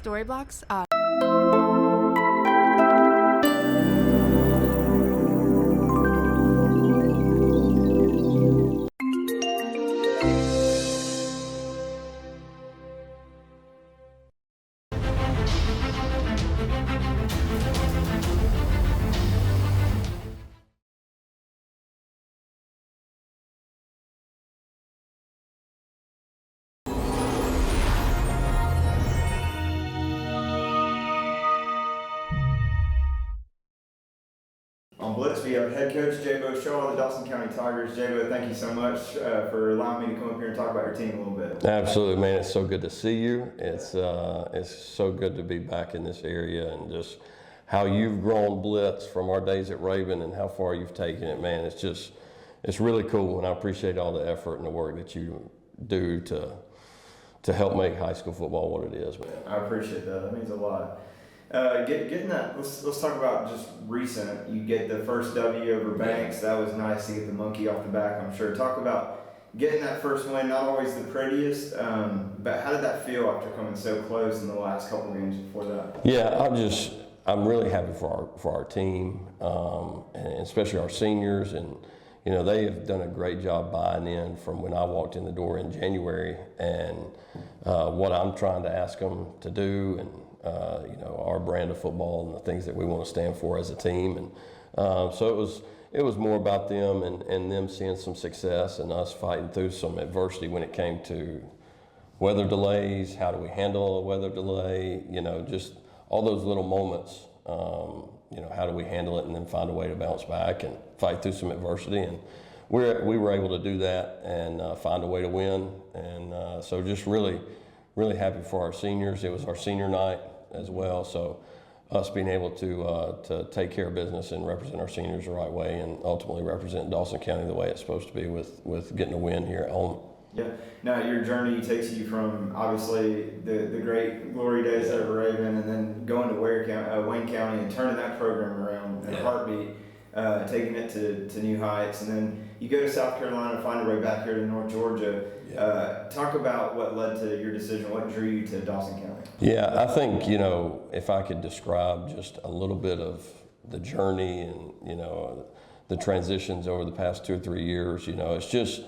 Storyblocks. On Blitz, we have head coach Jaybo Show on the Dawson County Tigers. Jaybo, thank you so much for allowing me to come up here and talk about your team a little bit. Absolutely, man. It's so good to see you. It's so good to be back in this area, and just how you've grown Blitz from our days at Raven and how far you've taken it, man. It's really cool, and I appreciate all the effort and the work that you do to help make high school football what it is, man. I appreciate that. That means a lot. Getting that, let's talk about just recent. You get the first W over Banks. That was nice to get the monkey off the back, I'm sure. Talk about getting that first win, not always the prettiest, but how did that feel after coming so close in the last couple games before that? Yeah, I'm really happy for our team, and especially our seniors, and you know, they have done a great job buying in from when I walked in the door in January, and what I'm trying to ask them to do, and you know, our brand of football and the things that we want to stand for as a team. And so it was more about them and them seeing some success and us fighting through some adversity when it came to weather delays. How do we handle a weather delay? You know, just all those little moments. You know, how do we handle it and then find a way to bounce back and fight through some adversity? And we were able to do that and find a way to win. And so just really happy for our seniors. It was our senior night as well, so us being able to take care of business and represent our seniors the right way, and ultimately represent Dawson County the way it's supposed to be with getting a win here at home. Yeah. Now your journey takes you from obviously the great glory days at Raven, and then going to Wayne County and turning that program around in a heartbeat, taking it to new heights, and then you go to South Carolina and find your way back here to North Georgia. Talk about what led to your decision. What drew you to Dawson County? Yeah, I think, you know, if I could describe just a little bit of the journey and, you know, the transitions over the past 2 or 3 years, you know, it's just,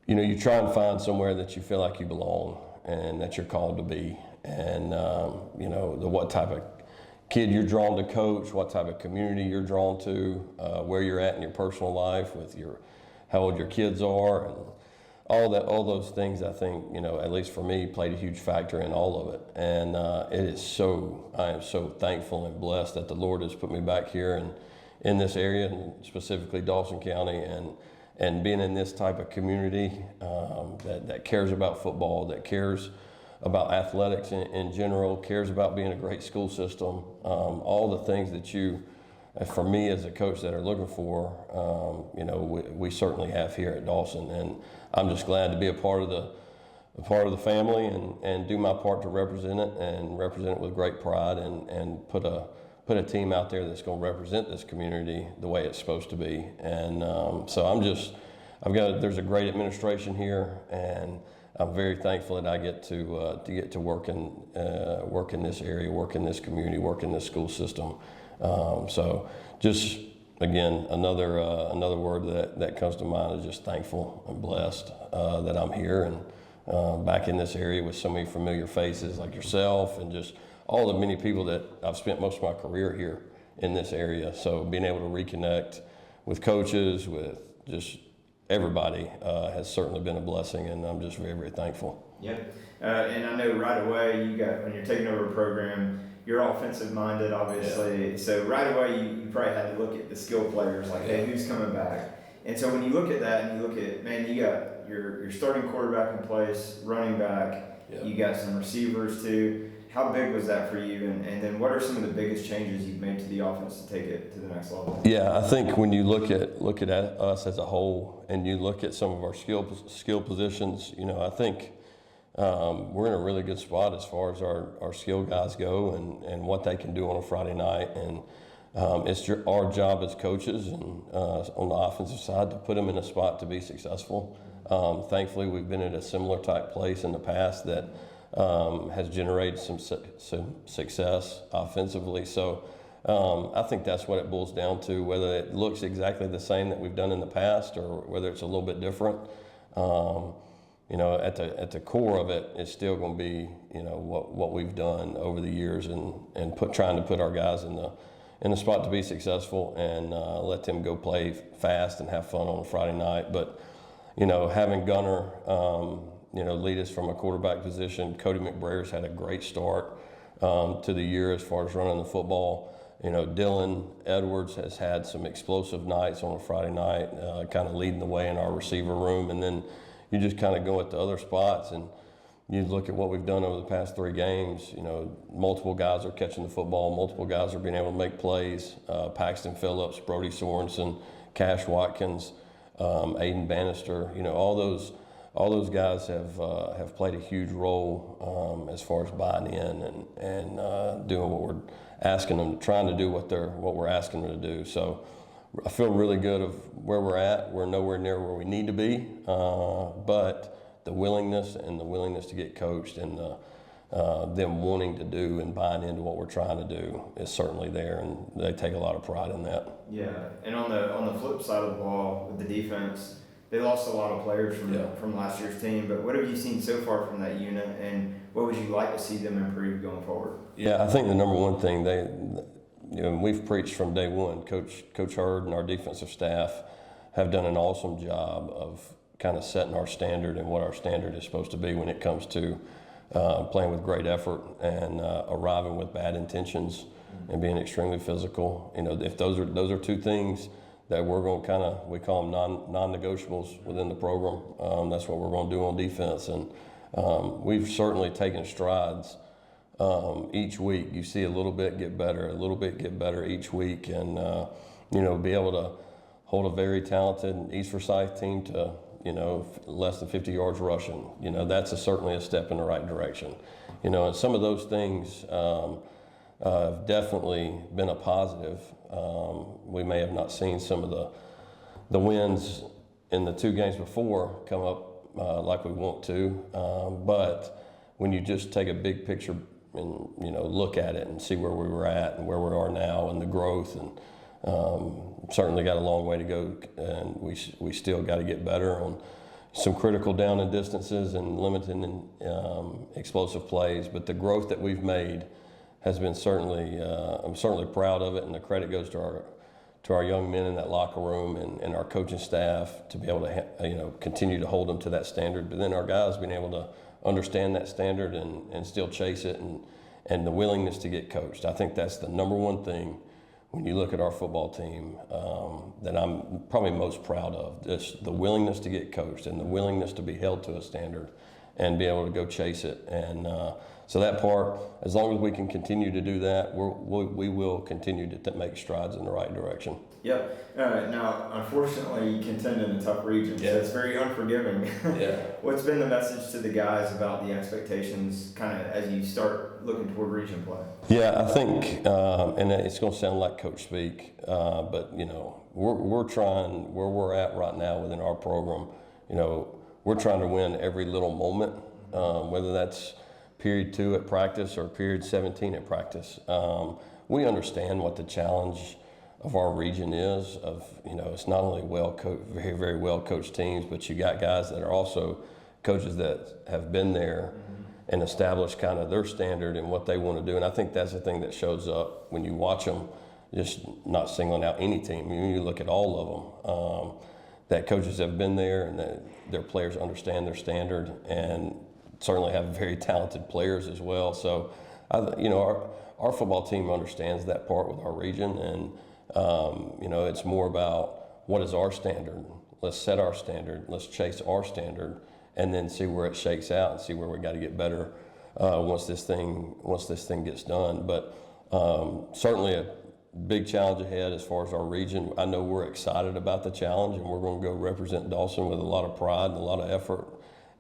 you know, you try and find somewhere that you feel like you belong and that you're called to be. And, you know, what type of kid you're drawn to coach, what type of community you're drawn to, where you're at in your personal life with how old your kids are, and all those things, I think, you know, at least for me, played a huge factor in all of it. And I am so thankful and blessed that the Lord has put me back here in this area, and specifically Dawson County, and being in this type of community that cares about football, that cares about athletics in general, cares about being a great school system, all the things that you, for me as a coach, that are looking for, you know, we certainly have here at Dawson. And I'm just glad to be a part of the family and do my part to represent it, and represent it with great pride, and put a team out there that's going to represent this community the way it's supposed to be. And so there's a great administration here, and I'm very thankful that I get to work in this area, work in this community, work in this school system. So just, again, another word that comes to mind is just thankful and blessed that I'm here and back in this area with so many familiar faces like yourself, and just all the many people that I've spent most of my career here in this area. So being able to reconnect with coaches, with just everybody has certainly been a blessing, and I'm just very, very thankful. Yeah, and I know right away when you're taking over a program, you're offensive minded, obviously. Yeah. So right away you probably had to look at the skill players, like, hey, who's coming back? And so when you look at that and you look at, man, you got your starting quarterback in place, running back, you got some receivers too. How big was that for you? And then what are some of the biggest changes you've made to the offense to take it to the next level? Yeah, I think when you look at us as a whole, and you look at some of our skill positions, you know, I think we're in a really good spot as far as our skill guys go, and what they can do on a Friday night. And it's our job as coaches and on the offensive side to put them in a spot to be successfully. Thankfully, we've been at a similar type place in the past that has generated some success offensively. So I think that's what it boils down to, whether it looks exactly the same that we've done in the past or whether it's a little bit different. At the core of it, it's still going to be, what we've done over the years and trying to put our guys in the spot to be successful and let them go play fast and have fun on a Friday night. But, having Gunner, lead us from a quarterback position, Cody McBraer's had a great start to the year as far as running the football. Dylan Edwards has had some explosive nights on a Friday night, kind of leading the way in our receiver room. And then you just kind of go at the other spots and you look at what we've done over the past 3 games. Multiple guys are catching the football. Multiple guys are being able to make plays. Paxton Phillips, Brody Sorensen, Cash Watkins, Aiden Bannister. All those guys have played a huge role as far as buying in and doing what we're asking them, trying to do what we're asking them to do. So I feel really good of where we're at. We're nowhere near where we need to be, but the willingness to get coached and them wanting to do and buying into what we're trying to do is certainly there, and they take a lot of pride in that. Yeah, and on the flip side of the ball with the defense, they lost a lot of players from last year's team. But what have you seen so far from that unit, and what would you like to see them improve going forward? Yeah, I think the number one thing we've preached from day one. Coach Hurd and our defensive staff have done an awesome job of kind of setting our standard and what our standard is supposed to be when it comes to playing with great effort and arriving with bad intentions and being extremely physical. If those are 2 things that we're going to we call them non-negotiables within the program. That's what we're going to do on defense, and we've certainly taken strides. Each week you see a little bit get better each week, and be able to hold a very talented East Forsyth team to less than 50 yards rushing. That's certainly a step in the right direction. And some of those things have definitely been a positive. We may have not seen some of the wins in the 2 games before come up like we want to, but when you just take a big picture and look at it and see where we were at and where we are now and the growth, and certainly got a long way to go, and we still got to get better on some critical down and distances and limiting explosive plays. But the growth that we've made has been certainly I'm certainly proud of it, and the credit goes to our young men in that locker room and our coaching staff to be able to continue to hold them to that standard. But then our guys being able to understand that standard and still chase it, and the willingness to get coached. I think that's the number one thing when you look at our football team that I'm probably most proud of. Just the willingness to get coached and the willingness to be held to a standard and be able to go chase it. And so that part, as long as we can continue to do that, we will continue to make strides in the right direction. Yep. Now, unfortunately, you contend in a tough region, so it's very unforgiving. Yeah. What's been the message to the guys about the expectations kind of as you start looking toward region play? Yeah, I think, and it's going to sound like coach speak, but, we're trying, where we're at right now within our program, we're trying to win every little moment, whether that's period 2 at practice or period 17 at practice. We understand what the challenge of our region is. It's not only very, very well coached teams, but you got guys that are also coaches that have been there and established kind of their standard and what they want to do. And I think that's the thing that shows up when you watch them, just not singling out any team. You look at all of them, that coaches have been there and that their players understand their standard and certainly have very talented players as well. So, our football team understands that part with our region, and it's more about what is our standard. Let's set our standard. Let's chase our standard, and then see where it shakes out and see where we got to get better once this thing gets done. But certainly a big challenge ahead as far as our region. I know we're excited about the challenge, and we're going to go represent Dawson with a lot of pride and a lot of effort,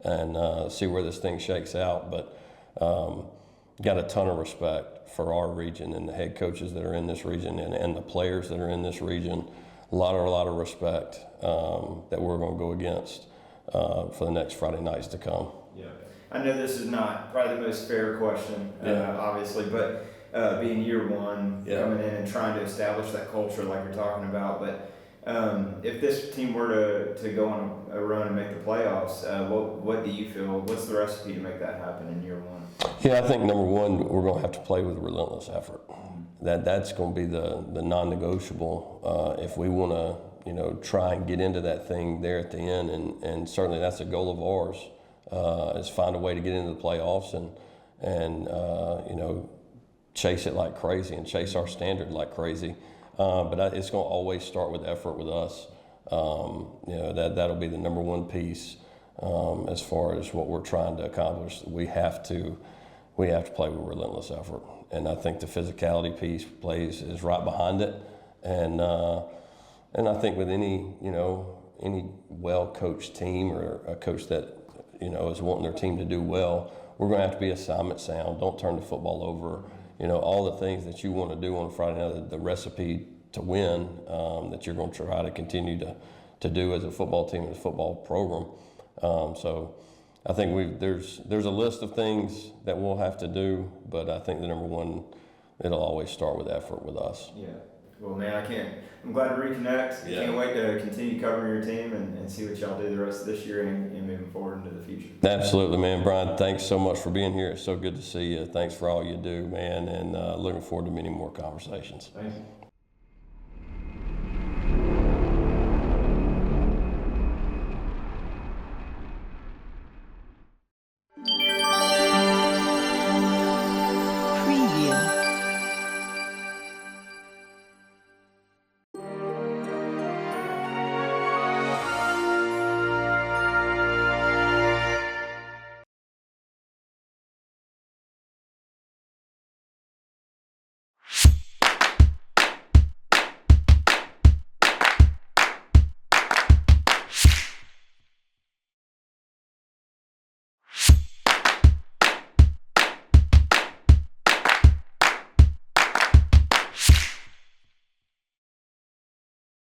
and see where this thing shakes out. But got a ton of respect for our region and the head coaches that are in this region and the players that are in this region. A lot of respect that we're going to go against for the next Friday nights to come. Yeah. I know this is not probably the most fair question, obviously, but being year one, coming in and trying to establish that culture like you're talking about, but if this team were to go on a run and make the playoffs, what do you feel? What's the recipe to make that happen in year one? Yeah, I think number one, we're going to have to play with relentless effort. That's going to be the non-negotiable if we want to try and get into that thing there at the end, and certainly that's a goal of ours is find a way to get into the playoffs and chase it like crazy and chase our standard like crazy. But it's going to always start with effort with us. That'll be the number one piece as far as what we're trying to accomplish. We have to play with relentless effort, and I think the physicality piece is right behind it. And I think with any well-coached team or a coach that is wanting their team to do well, we're going to have to be assignment sound. Don't turn the football over. All the things that you want to do on a Friday night, the recipe to win that you're going to try to continue to do as a football team and a football program. So I think there's a list of things that we'll have to do, but I think the number one, it'll always start with effort with us. Yeah. Well, man, I'm glad to reconnect. Yeah. Can't wait to continue covering your team and see what y'all do the rest of this year and moving forward into the future. Absolutely, man. Brian, thanks so much for being here. It's so good to see you. Thanks for all you do, man, and looking forward to many more conversations. Thank you.